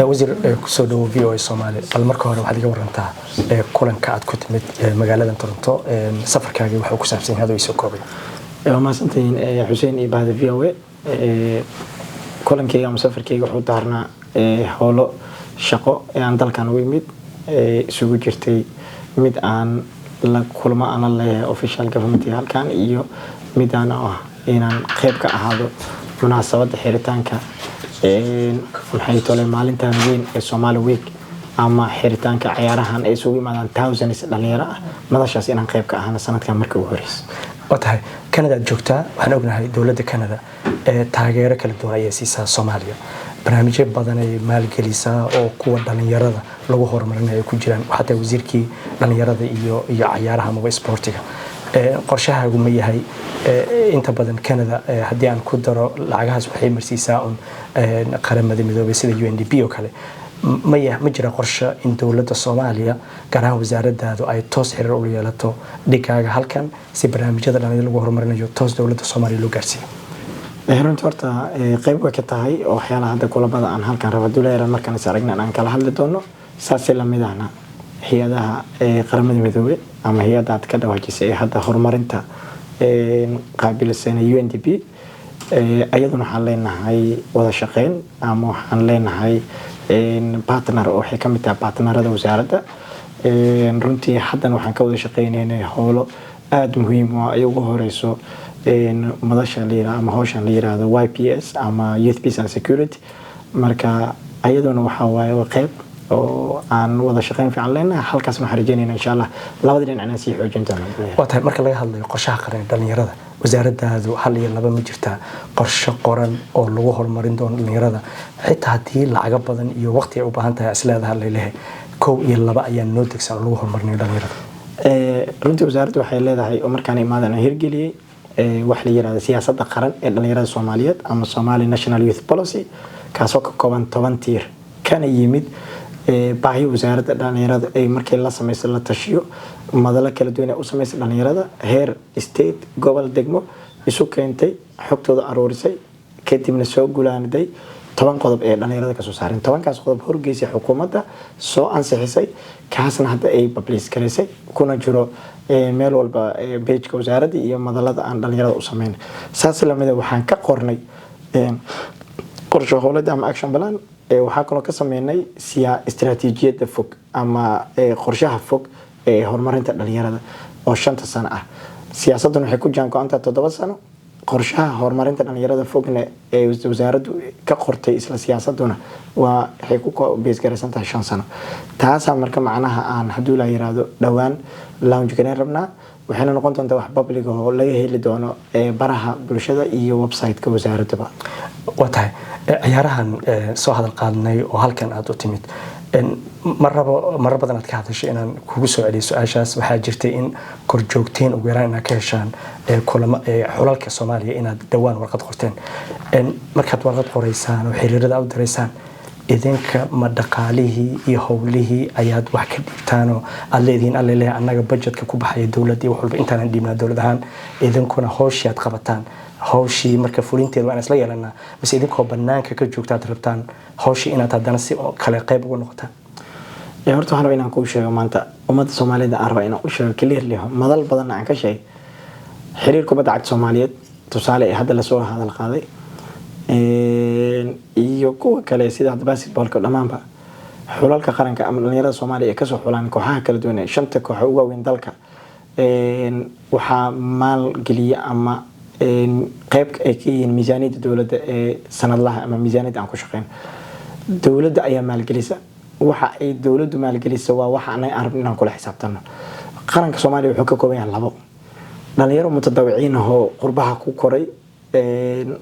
wasiir kusoo dhawo VOA Soomaali bal marka hore waxaad iga warantaa kulanka aad ku timid magaalada Toronto safarkaaga waxa uu ku saabsan yahay soo koobay ma santiin Xuseen iyo bahda VOA kulankayga ama safarkayga wuxuu daarnaa howlo shaqo aan dalkan u yimid isugu jirtay mid aan la kulmo aan leeyahay official government halkan iyo mid aan inaan qayb ka ahaado munaasabada xiritaanka maxay tole maalintan weyn ee Somali Week ama xiritaanka ciyaarahan ay isugu yimaadaan thousands dhalinyaro ah madashaas inaan qayb ka ahaana sanadkan markii ugu horeysay watahay Canada joogtaa waxaan ognahay dawladda Canada taageero kala duwan ay siisaa Soomaaliya barnaamijyo badan ay maalgelisaa oo kuwa dhalinyarada lagu horumarinayo ku jiraan waxa wasiirkii dhalinyarada iyo ciyaaraha ama sportiga qorshahaagu ma yahay inta badan Canada hadii aan ku daro lacagahaas waxay marsiisaa qaramada midoobay sida UNDP oo kale ma jira qorshe in dawladda Soomaaliya gaar ahaan wasaaradaadu ay toos xiriir u yeelato dhigaaga halkan si barnaamijyada dhalinyarada lagu horumarinayo toos dawladda Soomaaliya loo gaarsiiyo runtii horta qayb way ka tahay oo waxyaalaha hadda kulamada aan halkan raba duleera markaan is aragnaa aan kala hadli doono saasi la mid ahna hay'adaha qaramada midoobay ama hay'adaha ka dhawaajisay hadda horumarinta qaabilsan UNDP ayaduna waxaan leenahay wada shaqeyn ama waxaan leenahay partner oo waxay ka mid tahay partnerada wasaaradda runtii haddan waxaan ka wada shaqeynaynaa howlo aad muhiim ah ay ugu horeyso madasha liira ama hawshan la yiraahdo YPS ama Youth Peace and Security marka ayaduna waxa waaye qayb oo aan wada shaqeyn fiican leenahay halkaas waxaan rajaynaynaa insha Allah labada dhinac si xoojin doona watahay marka laga hadlayo qorshaha qaran dhalinyarada wasaaradaadu hal iyo laba ma jirtaa qorshe qoran oo lagu horumarin doono dhalinyarada xitaa hadii lacag badan iyo waqti ay u baahan tahay isleedahay leeyahay koow iyo laba ayaa noo degsan lagu horumarinayo dhalinyarada runtii wasaaraddu waxay leedahay oo markaan imaadana hirgeliyay wax la yiraahdo siyaasadda qaran ee dhalinyarada Soomaaliyeed ama Somali National Youth Policy kaasoo ka kooban 10 tiir kana yimid baahi wasaaradda dhalinyarada ay markii la sameeyay la tashiyo madala kala duwan oo sameeyay dhalinyarada heer state gobol degmo isu keentay xogtooda aroorisay kadibna soo gulaanday 10 qodob ee dhalinyarada ka soo saareen 10 kaas qodob horgeysay xukuumadda soo ansixisay kaasna hadda ay publish gareysay kuna jiro meel walba page-ka wasaaradda iyo madalada aan dhalinyarada u sameeyay saas la mid waxaan ka qornay qorshe howlada ama action plan waxaa kaloo ka sameynay istiraatiijiyada fog ama qorshaha fog ee horumarinta dhalinyarada oo 5 sano ah siyaasaddan waxay ku jaan go'aanta 7 sano qorshaha horumarinta dhalinyarada fogna ee wasaaraddu ka qortay isla siyaasaduna waxay ku base garaysan tahay 5 sano taas marka macnaha aan haduu la yiraahdo dhawaan launch gareyn rabnaa waxayna noqon doontaa wax public oo laga heli doono baraha bulshada iyo website-ka wasaaradda watahay ciyaarahan soo hadal qaadnay oo halkan aad u timid mar badan aad ka hadashay inaan kugu soo celiyo su'aashaas waxaa jirtay in kor joogteen ugu yaraan inaad ka heshaan kulamo xulalka Soomaaliya inaad dhawaan warqad qorteen markaad warqad qoraysaan oo xiriirada u direysaan idinka ma dhaqaalihii iyo howlihii ayaad wax ka dhigtaan oo aad leedihiin alle annaga budgetka ku baxay dawladda iyo wax walba intaan dhibnaa dawladahan idinkuna hawshiyaad qabataan hawshii marka fulinteedu waan isla yeelanaa bas idinkoo banaanka ka joogtaad rabtaan hawshii inaad haddana si kale qayb uga noqotaan horta waxaan inaan ku sheego maanta ummadda Soomaaliyeed arba inaan u sheego clearly madal badan aan ka sheegay xiriir kubadda cagta Soomaaliyeed tusaale ee hadda la soo hadal qaaday iyo kuwa kale sida basketballka dhamaanba xulalka qaranka ama dhalinyarada Soomaaliya ee ka soo xulaan kooxaha kala duwan ee 5 koox ugu weyn dalka waxa maal geliya ama qayb ay ka yihiin miisaaniyadda dawladda ee sanadlaha ama miisaaniyadda aan ku shaqeyn dawladda ayaa maalgelisa waxa ay dawladdu maalgelisa waa waxa aan arabno inaan kula xisaabtano qaranka Soomaaliya wuxuu ka kooban yahay labo dhalinyaro mutadawiciin oo qurbaha ku koray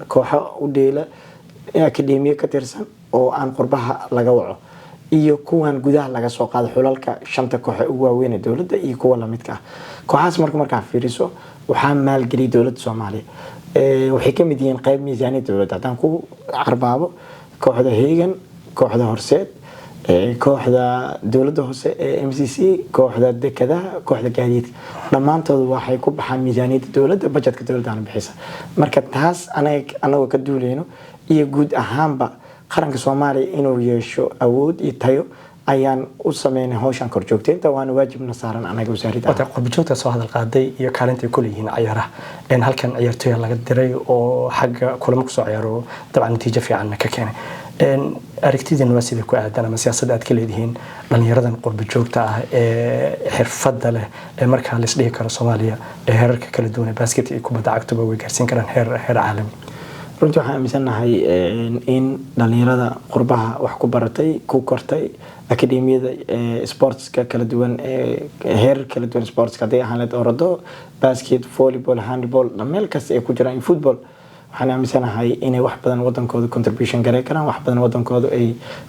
kooxo u dheela akademiya ka tirsan oo aan qurbaha laga waco iyo kuwan gudaha laga soo qaado xulalka 5 koox ugu waaweyn ee dawladda iyo kuwa la midka ah kooxaas markaa fiiriso waxaa maalgeliyay dawladda Soomaaliya waxay ka mid yihiin qayb miisaaniyadda dawladda hadaan ku carbaabo kooxda Heegan kooxda Horseed kooxda dawladda hoose ee MCC kooxda dekadaha kooxda gaadiidka dhamaantood waxay ku baxaan miisaaniyadda dawladda budgetka dawladda aan bixisa marka taas anaga ka duuleyno iyo guud ahaanba qaranka Soomaaliya inuu yeesho awood iyo tayo ayaan u sameynay hawshan korjoogteynta waana waajibna saaran anaga wasaaradda wada qurbajoogta soo hadal qaaday iyo kaalinta ay ku leeyihiin ciyaaraha in halkan ciyaartoy laga diray oo xagga kulamo ku soo ciyaaro dabcan natiijo fiican ka keenay aragtidina waa sidii ku aadan ama siyaasadda aad ka leedihiin dhalinyaradan qurbajoogta ah ee xirfadda leh ee markaa la isdhihi karo Soomaaliya ee heerarka kala duwan basket iyo kubadda cagtuba way gaarsiin karaan heer caalami runtii waxaan aaminsanahay in dhalinyarada qurbaha wax ku baratay ku kortay akademiyada sportska kala duwan heer kala duwan sportska haday ahaan leed orado basket volleyball handball meel kasta ay ku jiraan football waxaan aaminsanahay inay wax badan wadankooda contribution gareyn karaan wax badan wadankooda ay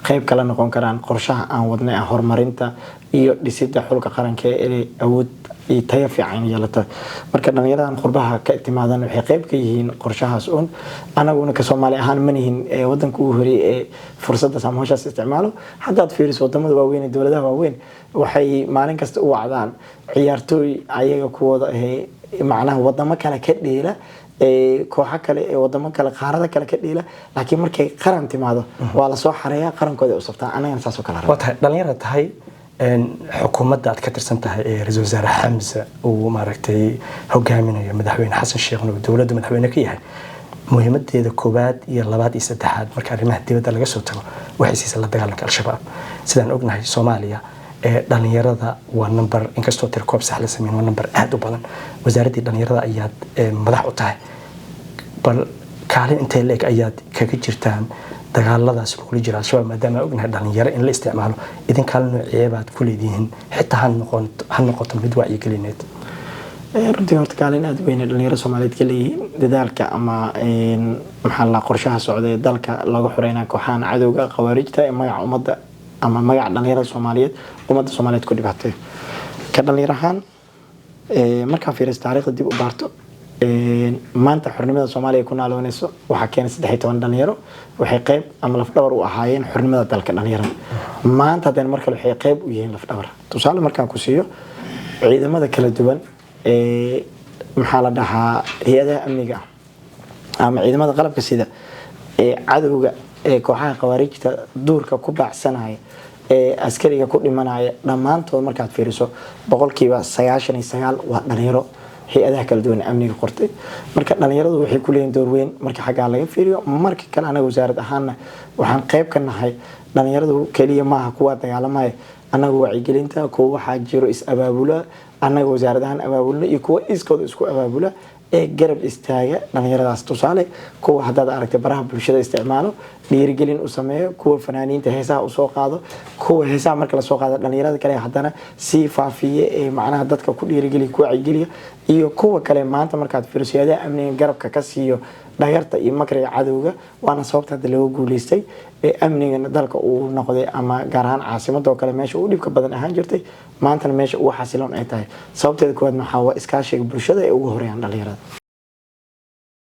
qayb kala noqon karaan qorshaha aan wadnay horumarinta iyo dhisidda xulka qaranka ee awood iyo tayo fiican yeelata marka dhalinyaradan qurbaha ka timaadaan waxay qayb ka yihiin qorshahaas anaguna ka Soomaali ahaan manihin wadanka uu horeeyay fursadda samahashaas isticmaalo haddaad fiiriso wadamada waaweyn ee dawladaha waaweyn waxay maalin kasta u wacdaan ciyaartooy ayaga kuwada macnaha wadamo kale ka dheela kooxo kale ee wadamo kale qaarada kale ka dheela laakiin markay qaran timaado waa la soo xareeyaa qarankooda u sabtaa anagana saas oo kale waa dhalinyarada tahay xukuumadda aad ka tirsan tahay ee ra'iisul wasaare Xamza uu maaragtay hogaaminayo madaxweyne Xasan Sheekh oo dawladda madaxweyne ka yahay muhiimadeeda koobaad iyo labaad iyo saddexaad marka arrimaha dibadda laga soo tago waxay siisa la dagaalanka al-shabaab sidaan ognahay Soomaaliya dhalinyarada waa number inkastoo tirkoob sax la sameeyay waa number aad u badan wasaaradda dhalinyarada ayaad madax u tahay bal kaalin intee leeg ayaad kaga jirtaan dagaaladaas lagu jira al-shabaab maadaama ognahay dhalinyaro in la isticmaalo idin kaalin nooceebaad ku leedihiin xitaa ha noqoto mid wacyigelineed runtii horta kaalin aad weyn dhalinyaro Soomaaliyeed ka leeyihiin dadaalka ama maxaa la qorshaha socday dalka lagu xureyna kooxahan cadowga khawaarijta ee magaca ummadda ama magaca dhalinyarada Soomaaliyeed ummadda Soomaaliyeed ku dhibatay ka dhalinyarahan marka fiiristo taariikhda dib u baarto maanta xornimada Soomaaliya ku naaloonayso waxa keenay 13 dhalinyaro waxay qayb ama lafdhabar u ahaayeen xornimada dalka dhalinyarada maanta hadana marka waxay qayb u yihiin lafdhabar tusaale markaan ku siiyo ciidamada kala duwan maxaa la dhahaa hay'adaha amniga ama ciidamada qalabka sida cadowga kooxaha khawaarijta duurka ku baacsanaya askariga ku dhimanaya dhamaantood markaad fiiriso boqolkiiba 99 waa dhalinyaro hay'adaha kala duwan amniga qortay marka dhalinyaradu waxay ku leeyihiin door weyn marka xagga laga fiiriyo marka kale anaga wasaarad ahaana waxaan qayb ka nahay dhalinyaradu kaliya maaha kuwa dagaalamaya anaga wacyigelinta kuwa waxa jiro is abaabula anaga wasaaradahan abaabulna iyo kuwa iskooda isku abaabula ee garab istaaga dhalinyaradaas tusaale kuwa haddaad aragtay baraha bulshada isticmaalo dhiirigelin u sameeyo kuwa fanaaniinta heesaha u soo qaado kuwa heesaha marka la soo qaado dhalinyarada kale haddana si faafiye ee macnaha dadka ku dhiirigeliya ku wacyigeliya iyo kuwa kale maanta markaad fiiriso hay'adaha amniga garabka ka siiyo dhagarta iyo makriga cadowga waana sababta hadda loo guuleystay ee amniga dalka uu noqday ama gaar ahaan caasimadda oo kale meesha uu dhibka badan ahaan jirtay maantana meesha uu xasiloon ay tahay sababteeda koowaad maxaa waa iskaashiga bulshada ee ugu horeeyaan dhalinyarada